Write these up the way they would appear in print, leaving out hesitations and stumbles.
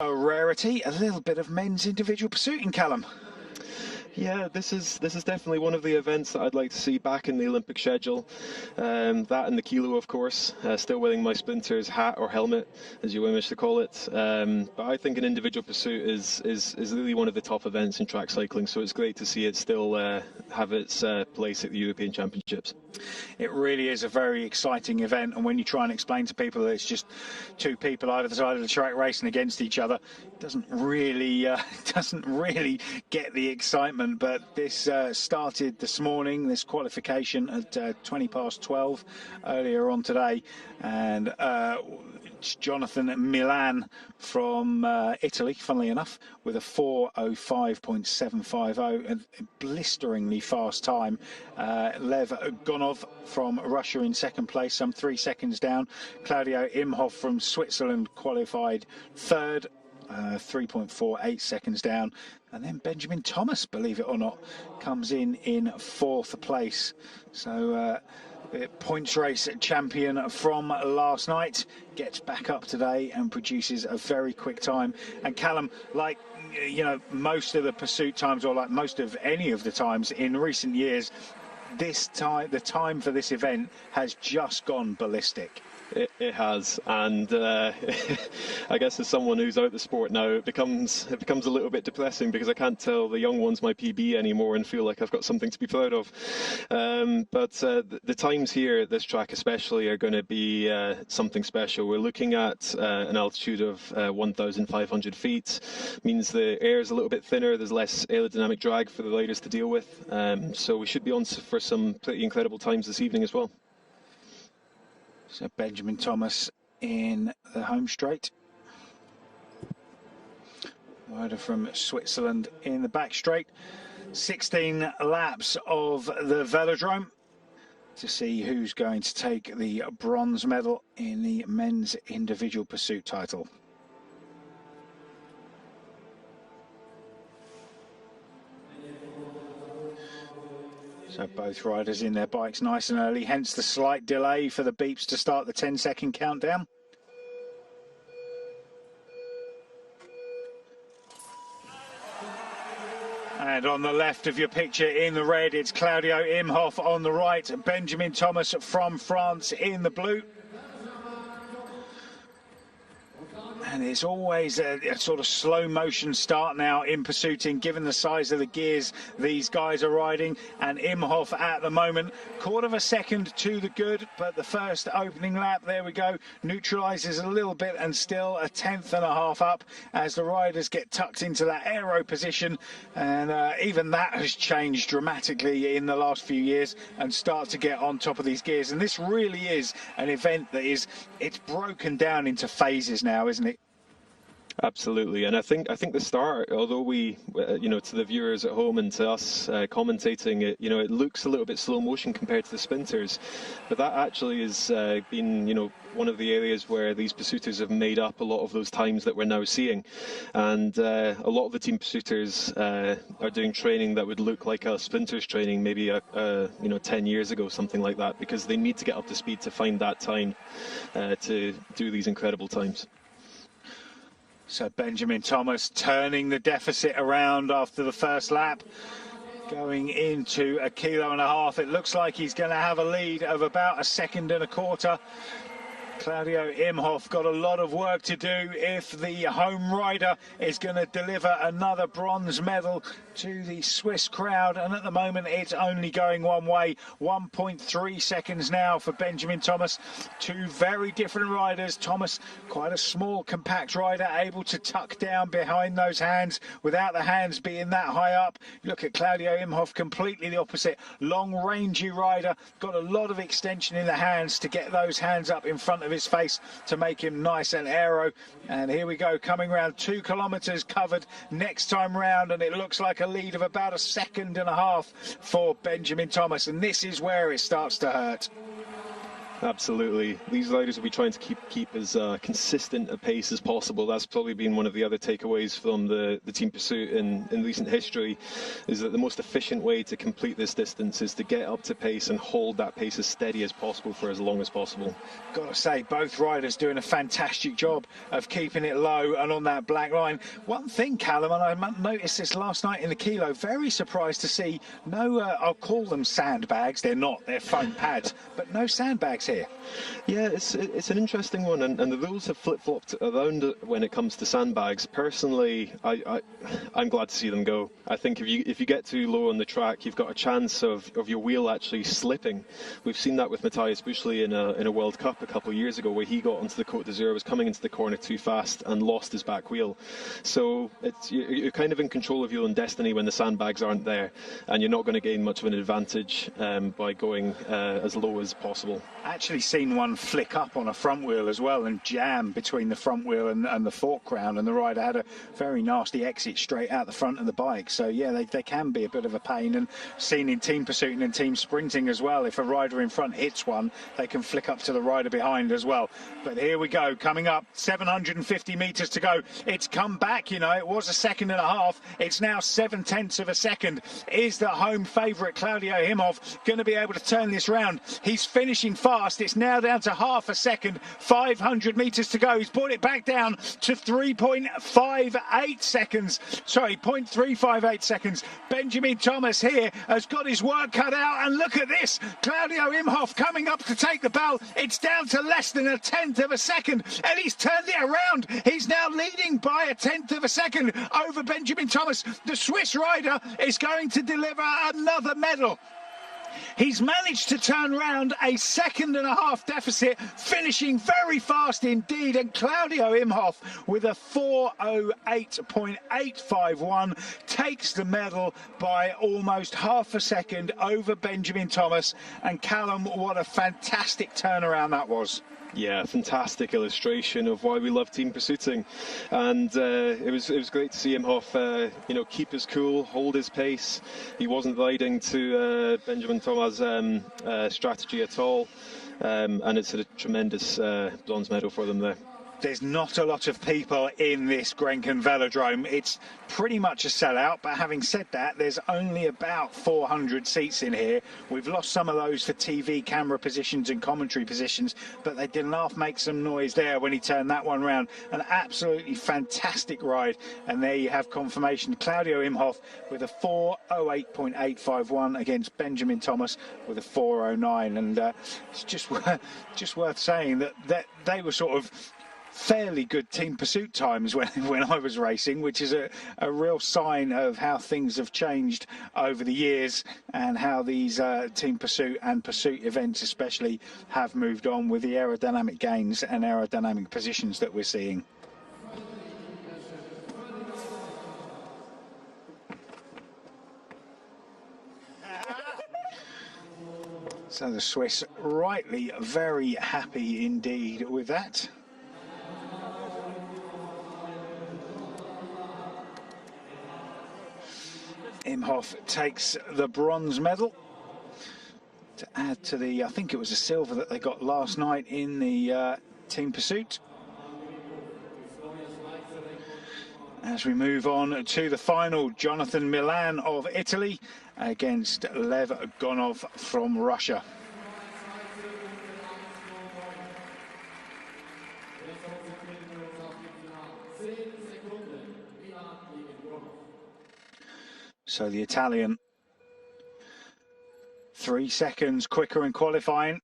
A rarity, a little bit of men's individual pursuit, Callum. Yeah, this is definitely one of the events that I'd like to see back in the Olympic schedule. That and the kilo, of course. Still wearing my Splinters hat or helmet, as you wish to call it. But I think an individual pursuit is really one of the top events in track cycling. So it's great to see it still have its place at the European Championships. It really is a very exciting event, and when you try and explain to people that it's just two people either side of the track racing against each other, it doesn't really get the excitement. But this started this morning, this qualification at 20 past 12 earlier on today, and it's Jonathan Milan from Italy, funnily enough, with a 4:05.750, a blisteringly fast time. Lev Gonov from Russia in second place, some 3 seconds down. Claudio Imhoff from Switzerland qualified third, 3.48 seconds down. And then Benjamin Thomas, believe it or not, comes in fourth place. So the points race champion from last night gets back up today and produces a very quick time. And Callum, like, you know, most of the pursuit times, or like most of any of the times in recent years, this time, the time for this event has just gone ballistic. It has, and I guess as someone who's out the sport now, it becomes a little bit depressing because I can't tell the young ones my PB anymore and feel like I've got something to be proud of. But the times here at this track especially are going to be something special. We're looking at an altitude of 1,500 feet. Means the air is a little bit thinner. There's less aerodynamic drag for the riders to deal with. So we should be on for some pretty incredible times this evening as well. So Benjamin Thomas in the home straight. Rider from Switzerland in the back straight. 16 laps of the velodrome to see who's going to take the bronze medal in the men's individual pursuit title. So both riders in their bikes nice and early, hence the slight delay for the beeps to start the 10-second countdown. And on the left of your picture in the red, it's Claudio Imhoff. On the right, Benjamin Thomas from France in the blue. And it's always a sort of slow motion start now in pursuiting, given the size of the gears these guys are riding. And Imhoff at the moment, quarter of a second to the good, but the first opening lap, there we go, neutralizes a little bit, and still a 1/10 and a half up as the riders get tucked into that aero position. And even that has changed dramatically in the last few years, and start to get on top of these gears. And this really is an event that it's broken down into phases now, isn't it? Absolutely, and I think the start, although we, to the viewers at home and to us commentating, it looks a little bit slow motion compared to the sprinters, but that actually has been, one of the areas where these pursuiters have made up a lot of those times that we're now seeing, and a lot of the team pursuiters are doing training that would look like a sprinters training, maybe 10 years ago, something like that, because they need to get up to speed to find that time to do these incredible times. So Benjamin Thomas turning the deficit around after the first lap, going into 1.5 kilos. It looks like he's going to have a lead of about 1.25 seconds. Claudio Imhoff got a lot of work to do if the home rider is going to deliver another bronze medal to the Swiss crowd, and at the moment it's only going one way. 1.3 seconds now for Benjamin Thomas. Two very different riders. Thomas, quite a small, compact rider, able to tuck down behind those hands without the hands being that high up. Look at Claudio Imhoff, completely the opposite. Long, rangy rider, got a lot of extension in the hands to get those hands up in front of his face to make him nice and aero. And here we go, coming round, 2 kilometers covered next time round, and it looks like a lead of about 1.5 seconds for Benjamin Thomas, and this is where it starts to hurt. Absolutely. These riders will be trying to keep as consistent a pace as possible. That's probably been one of the other takeaways from the team pursuit in recent history, is that the most efficient way to complete this distance is to get up to pace and hold that pace as steady as possible for as long as possible. Got to say, both riders doing a fantastic job of keeping it low and on that black line. One thing, Callum, and I noticed this last night in the Kilo, very surprised to see no, I'll call them sandbags, they're not, they're foam pads, but no sandbags here. Yeah, it's an interesting one, and the rules have flip-flopped around when it comes to sandbags. Personally, I'm glad to see them go. I think if you get too low on the track, you've got a chance of your wheel actually slipping. We've seen that with Matthias Buschli in a World Cup a couple of years ago, where he got onto the Côte d'Azur, was coming into the corner too fast and lost his back wheel. So you're kind of in control of your own destiny when the sandbags aren't there, and you're not going to gain much of an advantage by going as low as possible. Actually seen one flick up on a front wheel as well and jam between the front wheel and the fork crown, and the rider had a very nasty exit straight out the front of the bike. So yeah, they can be a bit of a pain, and seen in team pursuing and team sprinting as well. If a rider in front hits one, they can flick up to the rider behind as well. But here we go, coming up, 750 meters to go. It's come back, you know, it was a second and a half, it's now 7/10 of a second. Is the home favourite Claudio Imhoff going to be able to turn this round? He's finishing fast. It's now down to half a second, 500 meters to go. He's brought it back down to 3.58 seconds. Sorry, 0.358 seconds. Benjamin Thomas here has got his work cut out, and look at this, Claudio Imhoff coming up to take the bell. It's down to less than 1/10 of a second, and he's turned it around. He's now leading by 1/10 of a second over Benjamin Thomas. The Swiss rider is going to deliver another medal. He's managed to turn round a second and a half deficit, finishing very fast indeed. And Claudio Imhoff, with a 4:08.851, takes the medal by almost half a second over Benjamin Thomas. And Callum, what a fantastic turnaround that was. Yeah, fantastic illustration of why we love team pursuiting, and it was great to see Imhoff, keep his cool, hold his pace. He wasn't riding to Benjamin Thomas' strategy at all, and it's a tremendous bronze medal for them there. There's not a lot of people in this Grenken Velodrome. It's pretty much a sellout, but having said that, there's only about 400 seats in here. We've lost some of those for TV camera positions and commentary positions, but they did enough make some noise there when he turned that one round. An absolutely fantastic ride, and there you have confirmation. Claudio Imhoff with a 4:08.851 against Benjamin Thomas with a 4:09, and it's just worth saying that they were sort of fairly good team pursuit times when I was racing, which is a real sign of how things have changed over the years, and how these team pursuit and pursuit events especially have moved on with the aerodynamic gains and aerodynamic positions that we're seeing. So the Swiss rightly very happy indeed with that. Imhoff takes the bronze medal to add to the, I think it was a silver that they got last night in the team pursuit. As we move on to the final, Jonathan Milan of Italy against Lev Gonov from Russia. So the Italian, 3 seconds quicker in qualifying,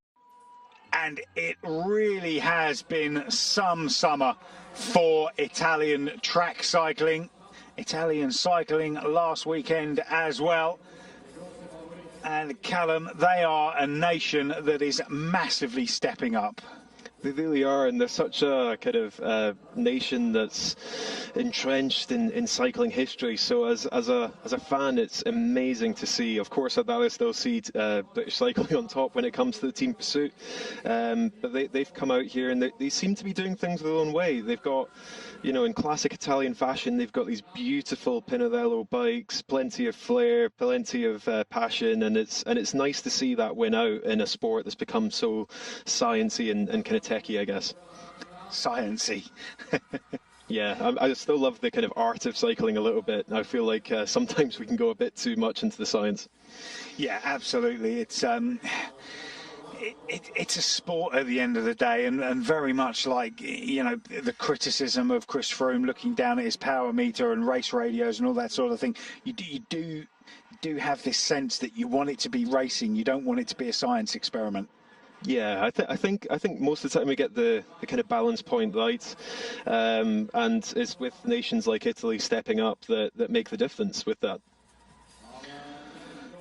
and it really has been some summer for Italian track cycling. Italian cycling last weekend as well. And Callum, they are a nation that is massively stepping up. They really are, and they're such a kind of nation that's entrenched in cycling history. So as a fan, it's amazing to see. Of course, I'd rather still see British cycling on top when it comes to the team pursuit. But they've come out here, and they seem to be doing things their own way. They've got you know, in classic Italian fashion, they've got these beautiful Pinarello bikes, plenty of flair, plenty of passion, and it's nice to see that win out in a sport that's become so sciencey and kind of techy, I guess. Sciencey. Yeah, I still love the kind of art of cycling a little bit. I feel like sometimes we can go a bit too much into the science. Yeah, absolutely. It's a sport at the end of the day, and very much like, you know, the criticism of Chris Froome looking down at his power meter and race radios and all that sort of thing. You do have this sense that you want it to be racing. You don't want it to be a science experiment. Yeah, I think most of the time we get the kind of balance point right, and it's with nations like Italy stepping up that make the difference with that.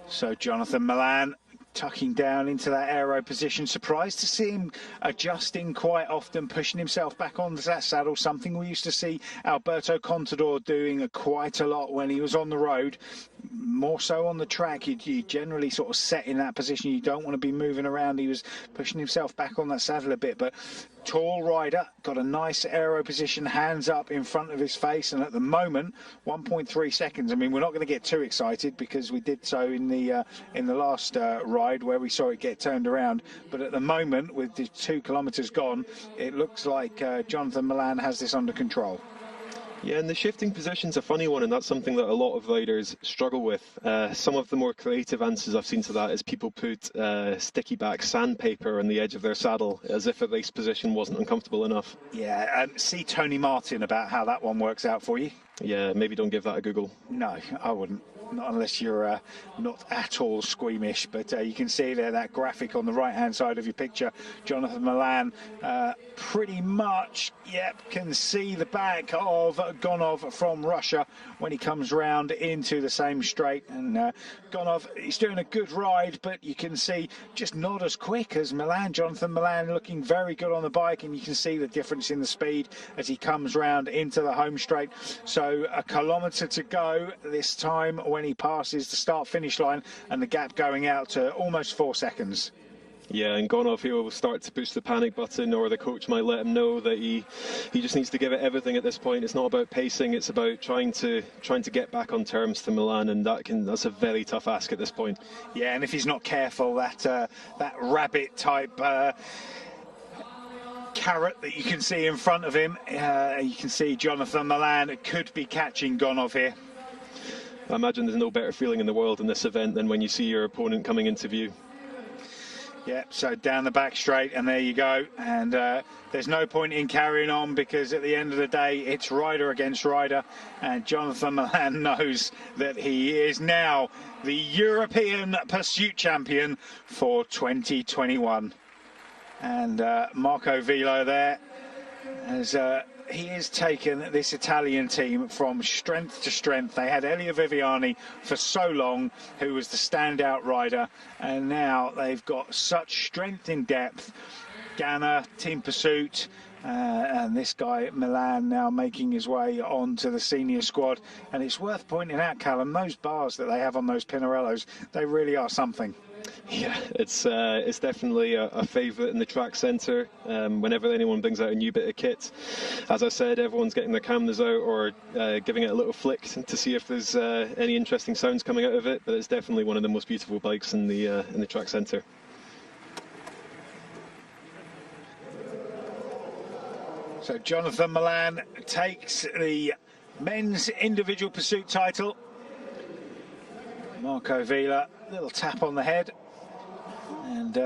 So Jonathan Milan tucking down into that aero position. Surprised to see him adjusting quite often, pushing himself back onto that saddle, something we used to see Alberto Contador doing quite a lot when he was on the road. More so on the track, you generally sort of set in that position. You don't want to be moving around. He was pushing himself back on that saddle a bit, but tall rider, got a nice aero position, hands up in front of his face, and at the moment 1.3 seconds. I mean, we're not going to get too excited because we did so in the last ride where we saw it get turned around, but at the moment, with the 2 kilometers gone, it looks like Jonathan Milan has this under control. Yeah, and the shifting position's a funny one, and that's something that a lot of riders struggle with. Some of the more creative answers I've seen to that is people put sticky back sandpaper on the edge of their saddle as if a race position wasn't uncomfortable enough. Yeah, see Tony Martin about how that one works out for you. Yeah, maybe don't give that a Google. No, I wouldn't. Not unless you're not at all squeamish, but you can see there that graphic on the right-hand side of your picture. Jonathan Milan pretty much, can see the back of Gonov from Russia when he comes round into the same straight. And Gonov, he's doing a good ride, but you can see just not as quick as Milan. Jonathan Milan looking very good on the bike, and you can see the difference in the speed as he comes round into the home straight. So a kilometre to go this time when he passes the start-finish line, and the gap going out to almost 4 seconds. Yeah, and Gonov, he will start to push the panic button, or the coach might let him know that he just needs to give it everything at this point. It's not about pacing; it's about trying to get back on terms to Milan, and that's a very tough ask at this point. Yeah, and if he's not careful, that rabbit type carrot that you can see in front of him, you can see Jonathan Milan could be catching Gonov here. I imagine there's no better feeling in the world in this event than when you see your opponent coming into view. Yeah, so down the back straight, and there you go. And there's no point in carrying on, because at the end of the day, it's rider against rider. And Jonathan Milan knows that he is now the European Pursuit Champion for 2021. And Marco Velo there, as he has taken this Italian team from strength to strength. They had Elia Viviani for so long, who was the standout rider, and now they've got such strength in depth. Ganna, Team Pursuit, and this guy Milan now making his way onto the senior squad. And it's worth pointing out, Callum, those bars that they have on those Pinarellos, they really are something. Yeah, it's definitely a favourite in the track centre. Whenever anyone brings out a new bit of kit, as I said, everyone's getting their cameras out or giving it a little flick to see if there's any interesting sounds coming out of it. But it's definitely one of the most beautiful bikes in the track centre. So Jonathan Milan takes the men's individual pursuit title. Marco Velo, little tap on the head, and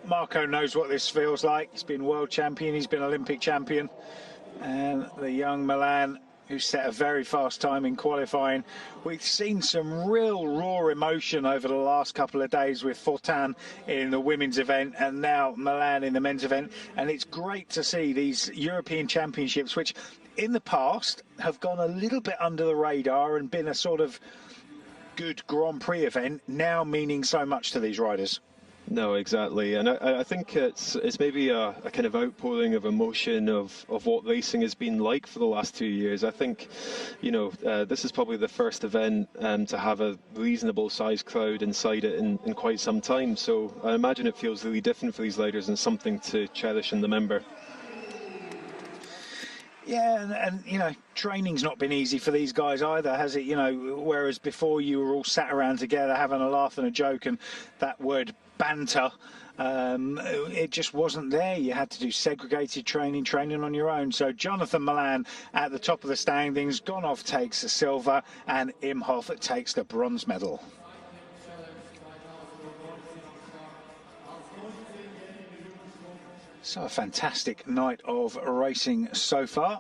Marco knows what this feels like. He's been world champion, he's been Olympic champion, and the young Milan, who set a very fast time in qualifying. We've seen some real raw emotion over the last couple of days with Fortin in the women's event, and now Milan in the men's event, and it's great to see these European Championships, which in the past have gone a little bit under the radar and been a sort of good Grand Prix event, now meaning so much to these riders. No, exactly, and I think it's maybe a kind of outpouring of emotion of what racing has been like for the last 2 years. I think, this is probably the first event to have a reasonable sized crowd inside it in quite some time, so I imagine it feels really different for these riders and something to cherish and remember. Yeah, and you know, training's not been easy for these guys either, has it? You know, whereas before you were all sat around together having a laugh and a joke, and that word banter, it just wasn't there. You had to do segregated training on your own. So Jonathan Milan at the top of the standings. Gonov takes the silver, and Imhoff takes the bronze medal. So a fantastic night of racing so far.